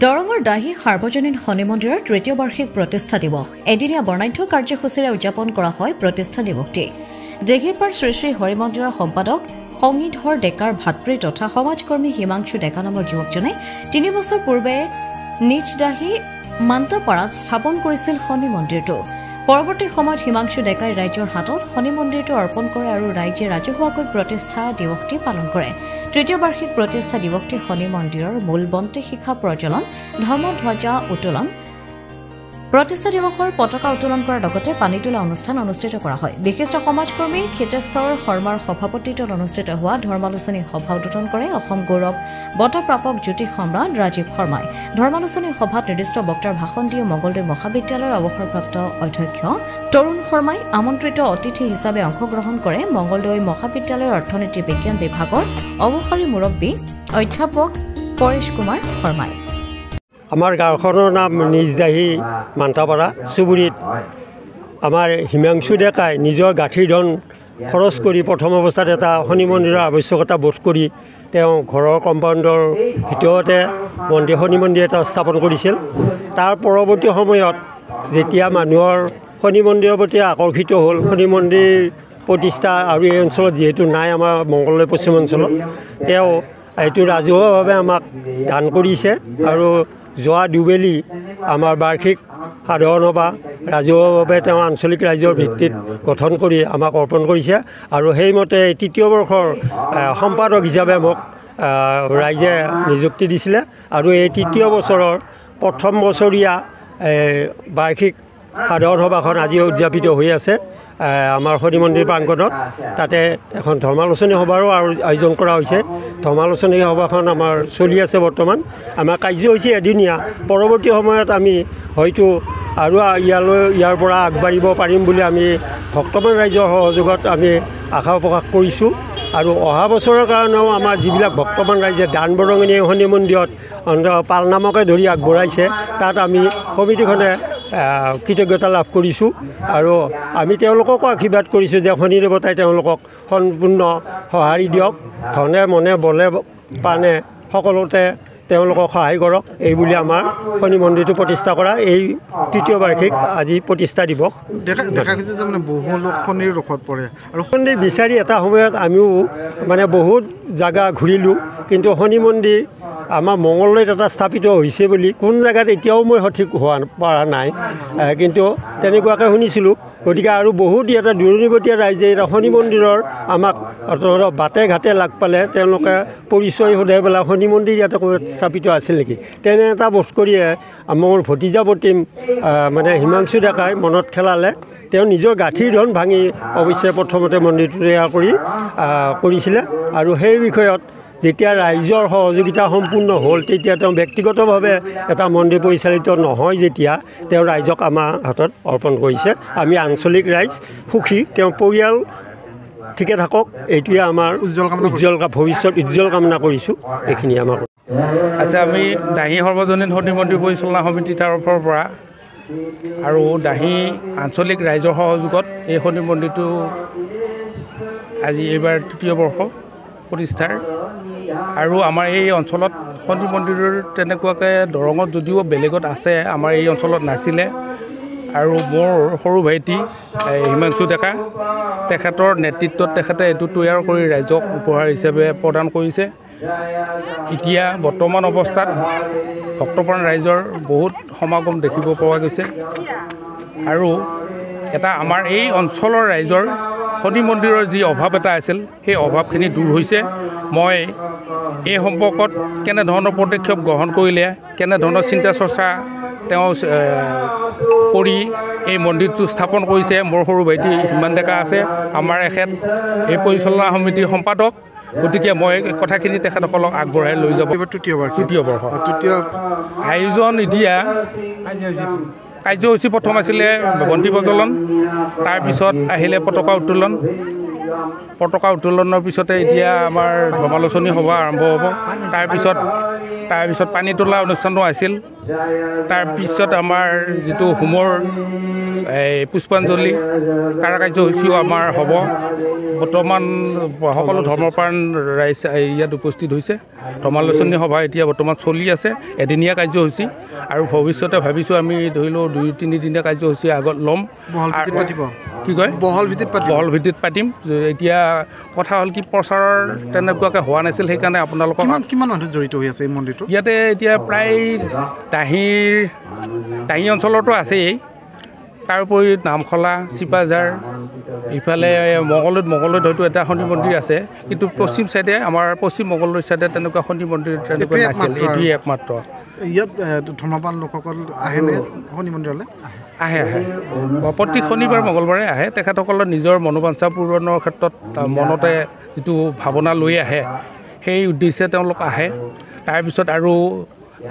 দৰঙৰ দাহী সাৰ্বজনীন শনি মন্দিৰৰ তৃতীয় বাৰ্ষিক প্ৰতিষ্ঠা দিৱস এদিনীয়া বৰ্ণাঢ্য কাৰ্যসূচীৰে উদযাপন কৰা হয় প্ৰতিষ্ঠা দিৱসটি। দেগিৰপাৰ শ্ৰী শ্ৰী হৰি মন্দিৰৰ সম্পাদক সংগীধৰ ডেকাৰ ভাতৃ তথা সমাজকৰ্মী হিমাংশু ডেকা নামৰ যুৱকজনে 3 বছৰ পূৰ্বে নিজ দাহী মান্তাপাৰাত স্থাপন কৰিছিল শনি মন্দিৰটো। পৰৱৰ্তী সময়ত হিমাংশু ডেকাই ৰাইজৰ হাতত শনি মন্দিৰটো অৰ্পণ কৰে আৰু ৰাইজে ৰাজহুৱাকৈ প্ৰতিষ্ঠা দিৱসটি পালন কৰে। তৃতীয় বাৰ্ষিক প্ৰতিষ্ঠা দিৱসটি শনি মন্দিৰৰ মূল বন্তি শিখা প্ৰজ্বলন, ধৰ্মধ্বজা উত্তোলন, প্ৰতিষ্ঠা দিৱসৰ পতাকা উত্তোলন কৰাৰ লগতে পানী তোলা অনুষ্ঠান অনুষ্ঠিত কৰা হয়। বিশিষ্ট সমাজকৰ্মী ক্ষেত্ৰেশ্বৰ শৰ্মাৰ সভাপতিত্বত অনুষ্ঠিত হোৱা ধৰ্মালোচনী সভা উদ্বোধন কৰে অসম গৌৰৱ বঁটা প্ৰাপক জ্যোতি সম্ৰাট ৰাজীৱ শৰ্মাই। ধৰ্মালোচনী সভাত নিৰ্দিষ্ট বক্তাৰ ভাষণ দিয়ে মঙ্গলদৈ মহাবিদ্যালয়ৰ অৱসৰপ্ৰাপ্ত অধ্যক্ষ তৰুণ শৰ্মাই। আমন্ত্ৰিত অতিথি হিচাপে অংশগ্ৰহণ কৰে মঙ্গলদৈ মহাবিদ্যালয়ৰ অৰ্থনীতি বিজ্ঞান বিভাগৰ অৱসৰী মুৰব্বী অধ্যাপক পৰেশ কুমাৰ শৰ্মাই। আমাৰ গাঁওখনৰ নাম নিজদাহী মান্তাপাৰা চুবুৰীত আমাৰ হিমাংশু ডেকাই নিজৰ গাঁঠিৰ ধন খৰচ কৰি প্ৰথম অৱস্থাত এটা শনি মন্দিৰৰ আৱশ্যকতা বোধ কৰি তেওঁ ঘৰৰ কম্পাউণ্ডৰ ভিতৰতে শনি মন্দিৰ এটা স্থাপন কৰিছিল। তাৰ পৰৱৰ্তী সময়ত যেতিয়া মানুহৰ শনি মন্দিৰৰ প্ৰতি আকৰ্ষিত হ'ল, শনি মন্দিৰ প্ৰতিষ্ঠা আৰু এই অঞ্চলত যিহেতু নাই আমাৰ মঙ্গলদৈ পশ্চিম অঞ্চলত, তেওঁ এইটো ৰাজহুৱাভাৱে আমাক দান কৰিছে আৰু যোৱা দুবেলি আমাৰ বাৰ্ষিক সাধাৰণ সভা ৰাজহুৱাভাৱে তেওঁ আঞ্চলিক ৰাইজৰ ভিত্তিত গঠন কৰি আমাক অৰ্পণ কৰিছে আৰু সেইমতে তৃতীয় বৰ্ষৰ সম্পাদক হিচাপে মোক ৰাইজে নিযুক্তি দিছিলে আৰু এই তৃতীয় বছৰৰ প্ৰথম বছৰীয়া বাৰ্ষিক সাধাৰণ সভাখন আজি উদযাপিত হৈ আছে আমাৰ শনি মন্দিৰ প্ৰাংগণত। তাতে এখন ধৰ্মালোচনী সভাৰো আয়োজন কৰা হৈছে। ধৰ্মালোচনী সভাখন আমাৰ চলি আছে বৰ্তমান। আমাৰ কাৰ্য হৈছে এদিনীয়া। পৰৱৰ্তী সময়ত আমি হয়তো আৰু ইয়াৰ পৰা আগবাঢ়িব পাৰিম বুলি আমি ভক্তমান ৰাইজৰ সহযোগত আমি আশা প্ৰকাশ কৰিছোঁ আৰু অহা বছৰৰ কাৰণেও আমাৰ যিবিলাক ভক্তমান ৰাইজে দান বৰঙণি শনি মন্দিৰত পালনামকে ধৰি আগবঢ়াইছে, তাত আমি সমিতিখনে কৃতজ্ঞতা লাভ কৰিছোঁ আৰু আমি তেওঁলোককো আশীৰ্বাদ কৰিছোঁ যে শনি দেৱতাই তেওঁলোকক সম্পূৰ্ণ সঁহাৰি দিয়ক, ধনে মনে বলে প্ৰাণে সকলোতে তেওঁলোকক সহায় কৰক। এই বুলি আমাৰ শনি মন্দিৰটো প্ৰতিষ্ঠা কৰা এই তৃতীয় বাৰ্ষিক আজি প্ৰতিষ্ঠা দিৱস। দেখা গৈছে যে বহু লোক শনিৰ ৰোগত পৰে আৰু শনি বিচাৰি এটা সময়ত আমিও বহুত জাগা ঘূৰিলোঁ, কিন্তু শনি মন্দিৰ আমাৰ মঙ্গলদৈত এটা স্থাপিত হৈছে বুলি কোন জেগাত এতিয়াও মই সঠিক হোৱা পৰা নাই, কিন্তু তেনেকুৱাকৈ শুনিছিলোঁ। গতিকে আৰু বহুত এটা দূৰণিবতীয়া ৰাইজে এটা শনি মন্দিৰৰ আমাক বাটে ঘাটে লাগ পালে তেওঁলোকে পৰিচয় সোধাই পেলাই শনি মন্দিৰ ইয়াতে স্থাপিত আছিল নেকি, তেনে এটা বোধ কৰিয়ে মোৰ ভতিজা প্ৰতিম হিমাংশু ডেকাই মনত খেলালে। তেওঁ নিজৰ গাঁঠিৰ ধন ভাঙি অৱশ্যে প্ৰথমতে মন্দিৰটো তৈয়াৰ কৰিছিলে আৰু সেই বিষয়ত যেতিয়া ৰাইজৰ সহযোগিতা সম্পূৰ্ণ হ'ল, তেতিয়া তেওঁ ব্যক্তিগতভাৱে এটা মন্দিৰ পৰিচালিত নহয়, যেতিয়া তেওঁ ৰাইজক আমাৰ হাতত অৰ্পণ কৰিছে। আমি আঞ্চলিক ৰাইজ সুখী, তেওঁ পৰিয়াল ঠিকে থাকক, এইটোৱে আমাৰ ভৱিষ্যত উজ্জ্বল কামনা কৰিছোঁ। এইখিনি আমাৰ আচ্ছা, আমি দাহী সৰ্বজনীন শনি মন্দিৰ পৰিচালনা সমিতিৰ তৰফৰ পৰা আৰু দাহী আঞ্চলিক ৰাইজৰ সহযোগত এই শনি মন্দিৰটো আজি এইবাৰ তৃতীয় বৰ্ষ প্ৰতিষ্ঠাৰ আৰু আমাৰ এই অঞ্চলত শনি মন্দিৰৰ তেনেকুৱাকৈ দৰঙত যদিও বেলেগত আছে, আমাৰ এই অঞ্চলত নাছিলে। আৰু মোৰ সৰু ভাইটি হিমাংশু ডেকা, তেখেতৰ নেতৃত্বত তেখেতে এইটো তৈয়াৰ কৰি ৰাইজক উপহাৰ হিচাপে প্ৰদান কৰিছে। এতিয়া বৰ্তমান অৱস্থাত ভক্তপ্ৰাণ ৰাইজৰ বহুত সমাগম দেখিব পোৱা গৈছে আৰু এটা আমাৰ এই অঞ্চলৰ ৰাইজৰ শনি মন্দিৰৰ যি অভাৱ এটা আছিল, সেই অভাৱখিনি দূৰ হৈছে। মই এই সম্পৰ্কত কেনেধৰণৰ পদক্ষেপ গ্ৰহণ কৰিলে, কেনেধৰণৰ চিন্তা চৰ্চা তেওঁ কৰি এই মন্দিৰটো স্থাপন কৰিছে, মোৰ সৰু ভাইটি হিমান ডেকা আছে, আমাৰ এখেত এই পৰিচালনা সমিতিৰ সম্পাদক। গতিকে মই কথাখিনি তেখেতসকলক আগবঢ়াই লৈ যাব। তৃতীয় বৰ্ষ আয়োজন এতিয়া কাৰ্যসূচী প্ৰথম আছিলে বন্তি প্ৰজ্বলন, তাৰপিছত আহিলে পতাকা উত্তোলন। পতাকা উত্তোলনৰ পিছতে এতিয়া আমাৰ ধৰ্মালোচনী সভা আৰম্ভ হ'ব। তাৰপিছত পানী তোলা অনুষ্ঠানো আছিল। তাৰপিছত আমাৰ যিটো হোমৰ পুষ্পাঞ্জলি তাৰ কাৰ্যসূচীও আমাৰ হ'ব। বৰ্তমান সকলো ধৰ্মপ্ৰাণ ৰাইজ ইয়াত উপস্থিত হৈছে। ধৰ্মালোচনী সভা এতিয়া বৰ্তমান চলি আছে, এদিনীয়া কাৰ্যসূচী, আৰু ভৱিষ্যতে ভাবিছোঁ আমি ধৰি লওঁ 2-3 দিনীয়া কাৰ্যসূচী আগত ল'ম। কি কয় বহল ভিত্তিত পাতিম। এতিয়া কথা হ'ল কি প্ৰচাৰৰ তেনেকুৱাকৈ হোৱা নাছিল, সেইকাৰণে আপোনালোকক কিমান মানুহ জড়িত হৈ আছে এই মন্দিৰটো? ইয়াতে এতিয়া প্ৰায় দাহি অঞ্চলতো আছেই, তাৰোপৰি নামখলা, চিপাঝাৰ, ইফালে মঙলদৈত হয়তো এটা শনি মন্দিৰ আছে, কিন্তু পশ্চিম চাইডে আমাৰ পশ্চিম মঙলদৈৰ চাইডে তেনেকুৱা শনি মন্দিৰ তেনেকুৱা নাছিল, এইটোৱেই একমাত্ৰ। ইয়াত ধৰ্মপ্ৰাণ লোকসকল আহেনে শনি মন্দিৰলৈ? আহে প্ৰতি শনিবাৰ মঙলবাৰে আহে। তেখেতসকলৰ নিজৰ মনোবাঞ্ছা পূৰণৰ ক্ষেত্ৰত মনতে যিটো ভাৱনা লৈ আহে, সেই উদ্দেশ্যে তেওঁলোক আহে। তাৰপিছত আৰু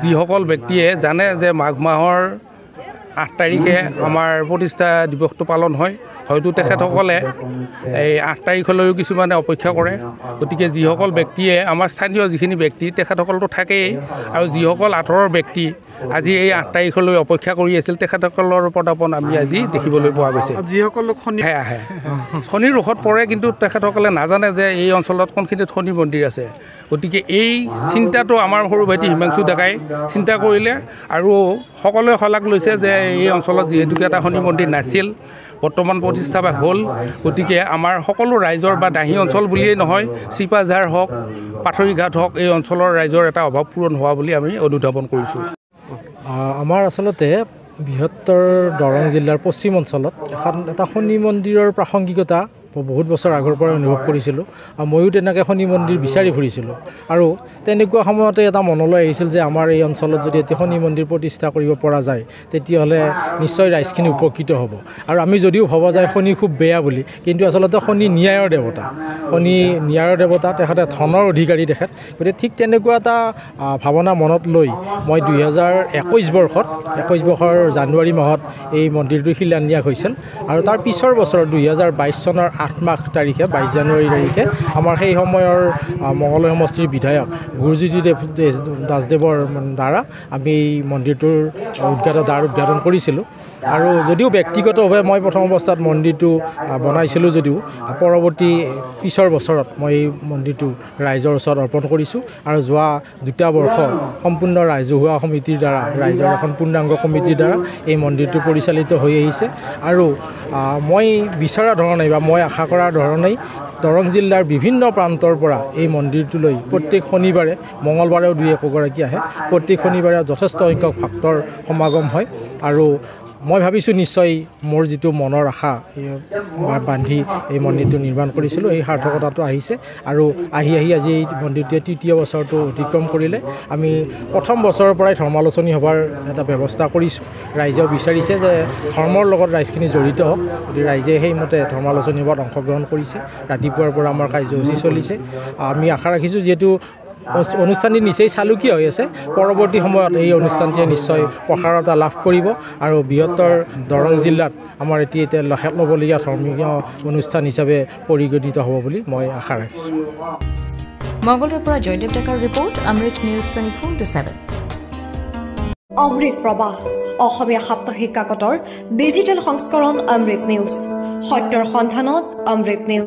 যিসকল ব্যক্তিয়ে জানে যে মাঘ মাহৰ 8 তাৰিখে আমাৰ প্ৰতিষ্ঠা দিৱসটো পালন হয়, হয়তো তেখেতসকলে এই 8 তাৰিখলৈও কিছুমানে অপেক্ষা কৰে। গতিকে যিসকল ব্যক্তিয়ে আমাৰ স্থানীয় যিখিনি ব্যক্তি তেখেতসকলতো থাকেই, আৰু যিসকল আঁতৰৰ ব্যক্তি আজি এই 8 তাৰিখলৈ অপেক্ষা কৰি আছিল, তেখেতসকলৰ প্ৰদাপন আমি আজি দেখিবলৈ পোৱা গৈছে। যিসকল লোক আহে শনিৰ ৰোষত পৰে, কিন্তু তেখেতসকলে নাজানে যে এই অঞ্চলত কোনখিনিত শনি মন্দিৰ আছে। গতিকে এই চিন্তাটো আমাৰ সৰু ভাইটি হিমাংশু ডেকাই চিন্তা কৰিলে, আৰু সকলোৱে শলাগ লৈছে যে এই অঞ্চলত যিহেতুকে এটা শনি মন্দিৰ নাছিল, বৰ্তমান প্ৰতিষ্ঠা হ'ল। গতিকে আমাৰ সকলো ৰাইজৰ বা দাহি অঞ্চল বুলিয়েই নহয়, চিপাঝাৰ হওক, পাথৰিঘাট হওক, এই অঞ্চলৰ ৰাইজৰ এটা অভাৱ পূৰণ হোৱা বুলি আমি অনুধাৱন কৰিছোঁ। আমাৰ আচলতে বৃহত্তৰ দৰং জিলাৰ পশ্চিম অঞ্চলত এটা শনি মন্দিৰৰ প্ৰাসংগিকতা বহুত বছৰ আগৰ পৰাই অনুভৱ কৰিছিলোঁ। ময়ো তেনেকৈ শনি মন্দিৰ বিচাৰি ফুৰিছিলোঁ, আৰু তেনেকুৱা সময়তে এটা মনলৈ আহিছিল যে আমাৰ এই অঞ্চলত যদি এটি শনি মন্দিৰ প্ৰতিষ্ঠা কৰিব পৰা যায়, তেতিয়াহ'লে নিশ্চয় ৰাইজখিনি উপকৃত হ'ব। আৰু আমি যদিও ভবা যায় শনি খুব বেয়া বুলি, কিন্তু আচলতে শনি ন্যায়ৰ দেৱতা, তেখেতে ধনৰ অধিকাৰী তেখেত। গতিকে ঠিক তেনেকুৱা এটা ভাৱনা মনত লৈ মই 2021 বৰ্ষৰ জানুৱাৰী মাহত এই মন্দিৰটো শিলান্যাস হৈছিল, আৰু তাৰ পিছৰ বছৰ 2022 চনৰ 8 জানুৱাৰী তাৰিখে আমাৰ সেই সময়ৰ মঙলদৈ সমষ্টিৰ বিধায়ক গুৰুজ্যোতি দাসদেৱৰ দ্বাৰা আমি এই মন্দিৰটোৰ উদ্ঘাটন কৰিছিলোঁ। আৰু যদিও ব্যক্তিগতভাৱে মই প্ৰথম অৱস্থাত মন্দিৰটো বনাইছিলোঁ, যদিও পৰৱৰ্তী পিছৰ বছৰত মই এই মন্দিৰটো ৰাইজৰ ওচৰত অৰ্পণ কৰিছোঁ। আৰু যোৱা 2 বৰ্ষ সম্পূৰ্ণ ৰাজহুৱা সমিতিৰ দ্বাৰা, ৰাইজৰ এখন পূৰ্ণাংগ কমিটিৰ দ্বাৰা এই মন্দিৰটো পৰিচালিত হৈ আহিছে। আৰু মই বিচৰা ধৰণে বা মই আশা কৰাৰ ধৰণেই দৰং জিলাৰ বিভিন্ন প্ৰান্তৰ পৰা এই মন্দিৰটোলৈ প্ৰত্যেক শনিবাৰে, মঙলবাৰেও 2-1 আহে, প্ৰত্যেক শনিবাৰে যথেষ্ট সংখ্যক ভক্তৰ সমাগম হয়। আৰু মই ভাবিছোঁ নিশ্চয় মোৰ যিটো মনৰ আশা বান্ধি এই মন্দিৰটো নিৰ্মাণ কৰিছিলোঁ, এই সাৰ্থকতাটো আহিছে। আৰু আহি আজি এই মন্দিৰটোৱে 3য় বছৰটো অতিক্ৰম কৰিলে। আমি প্ৰথম বছৰৰ পৰাই ধৰ্মালোচনী সভাৰ এটা ব্যৱস্থা কৰিছোঁ। ৰাইজেও বিচাৰিছে যে ধৰ্মৰ লগত ৰাইজখিনি জড়িত হওক, গতিকে ৰাইজে সেইমতে ধৰ্মালোচনী সভাত অংশগ্ৰহণ কৰিছে। ৰাতিপুৱাৰ পৰা আমাৰ কাৰ্যসূচী চলিছে। আমি আশা ৰাখিছোঁ যিহেতু অনুষ্ঠানটি নিচেই চালুকীয়া হৈ আছে, পৰৱৰ্তী সময়ত এই অনুষ্ঠানটিয়ে নিশ্চয় প্ৰসাৰতা লাভ কৰিব, আৰু বৃহত্তৰ দৰং জিলাত আমাৰ এতিয়া লেখত ল'বলগীয়া ধৰ্মীয় অনুষ্ঠান হিচাপে পৰিগণিত হ'ব বুলি মই আশা ৰাখিছোঁ। মঙলদৈৰ পৰা জয়দেৱ ডেকাৰ ৰিপৰ্ট, অমৃত নিউজ 24/7। অমৃত প্ৰবাহ অসমীয়া সাপ্তাহিক কাকতৰ ডিজিটেল সংস্কৰণ অমৃত নিউজ, সত্যৰ সন্ধানত অমৃত নিউজ।